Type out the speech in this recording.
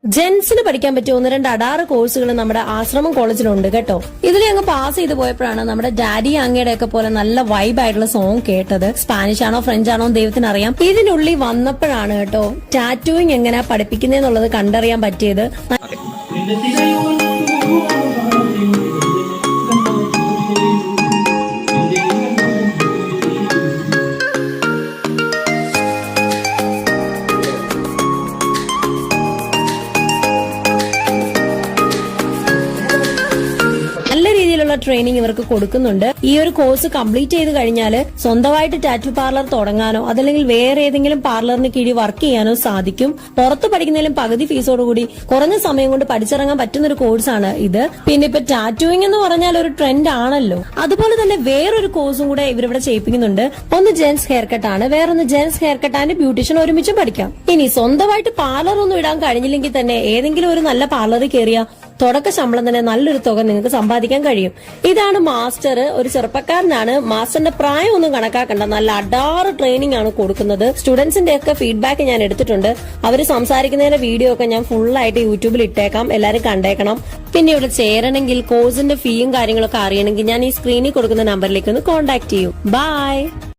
ജെൻസിന് പഠിക്കാൻ പറ്റിയ 1-2 അടാറ് കോഴ്സുകൾ നമ്മുടെ ആശ്രമം കോളേജിലുണ്ട് കേട്ടോ. ഇതിലെ അങ്ങ് പാസ് ചെയ്ത് പോയപ്പോഴാണ് നമ്മുടെ ഡാഡി അങ്ങയുടെ ഒക്കെ പോലെ നല്ല വൈബായിട്ടുള്ള സോങ് കേട്ടത്. സ്പാനിഷ് ആണോ ഫ്രഞ്ച് ആണോ ദൈവത്തിന് അറിയാം. ഇതിനുള്ളിൽ വന്നപ്പോഴാണ് കേട്ടോ ടാറ്റൂയിങ് എങ്ങനെയാ പഠിപ്പിക്കുന്നതെന്നുള്ളത് കണ്ടറിയാൻ പറ്റിയത്. ട്രെയിനിങ് ഇവർക്ക് കൊടുക്കുന്നുണ്ട്. ഈ ഒരു കോഴ്സ് കംപ്ലീറ്റ് ചെയ്ത് കഴിഞ്ഞാൽ സ്വന്തമായിട്ട് ടാറ്റു പാർലർ തുടങ്ങാനോ അതല്ലെങ്കിൽ വേറെ ഏതെങ്കിലും പാർലറിന് കീഴിൽ വർക്ക് ചെയ്യാനോ സാധിക്കും. പുറത്ത് പഠിക്കുന്നതിലും പകുതി ഫീസോടുകൂടി കുറഞ്ഞ സമയം കൊണ്ട് പഠിച്ചിറങ്ങാൻ പറ്റുന്ന ഒരു കോഴ്സാണ് ഇത്. പിന്നെ ഇപ്പൊ ടാറ്റൂയിങ് എന്ന് പറഞ്ഞാൽ ഒരു ട്രെൻഡ് ആണല്ലോ. അതുപോലെ തന്നെ വേറൊരു കോഴ്സും കൂടെ ഇവരിവിടെ ചെയ്യിപ്പിക്കുന്നുണ്ട്. ഒന്ന് ജെൻസ് ഹെയർ കട്ടാണ്, വേറൊന്ന് gents hair cut and beautician ഒരുമിച്ച് പഠിക്കാം. ഇനി സ്വന്തമായിട്ട് പാർലർ ഒന്നും ഇടാൻ കഴിഞ്ഞില്ലെങ്കിൽ തന്നെ ഏതെങ്കിലും ഒരു നല്ല പാർലറിൽ കയറിയ തുടക്ക ശമ്പളം തന്നെ നല്ലൊരു തുക നിങ്ങൾക്ക് സമ്പാദിക്കാൻ കഴിയും. ഇതാണ് മാസ്റ്റർ. ഒരു ചെറുപ്പക്കാരനാണ്. മാസ്റ്ററിന്റെ പ്രായം ഒന്നും കണക്കാക്കണ്ട, നല്ല അടാറ് ട്രെയിനിങ് ആണ് കൊടുക്കുന്നത്. സ്റ്റുഡൻസിന്റെ ഒക്കെ ഫീഡ്ബാക്ക് ഞാൻ എടുത്തിട്ടുണ്ട്. അവര് സംസാരിക്കുന്നതിന്റെ വീഡിയോ ഒക്കെ ഞാൻ ഫുള്ളായിട്ട് യൂട്യൂബിൽ ഇട്ടേക്കാം, എല്ലാരും കണ്ടേക്കണം. പിന്നെ ഇവിടെ ചേരണമെങ്കിൽ കോഴ്സിന്റെ ഫീയും കാര്യങ്ങളൊക്കെ അറിയണമെങ്കിൽ ഞാൻ ഈ സ്ക്രീനിൽ കൊടുക്കുന്ന നമ്പറിലേക്ക് ഒന്ന് കോൺടാക്ട് ചെയ്യൂ. ബൈ.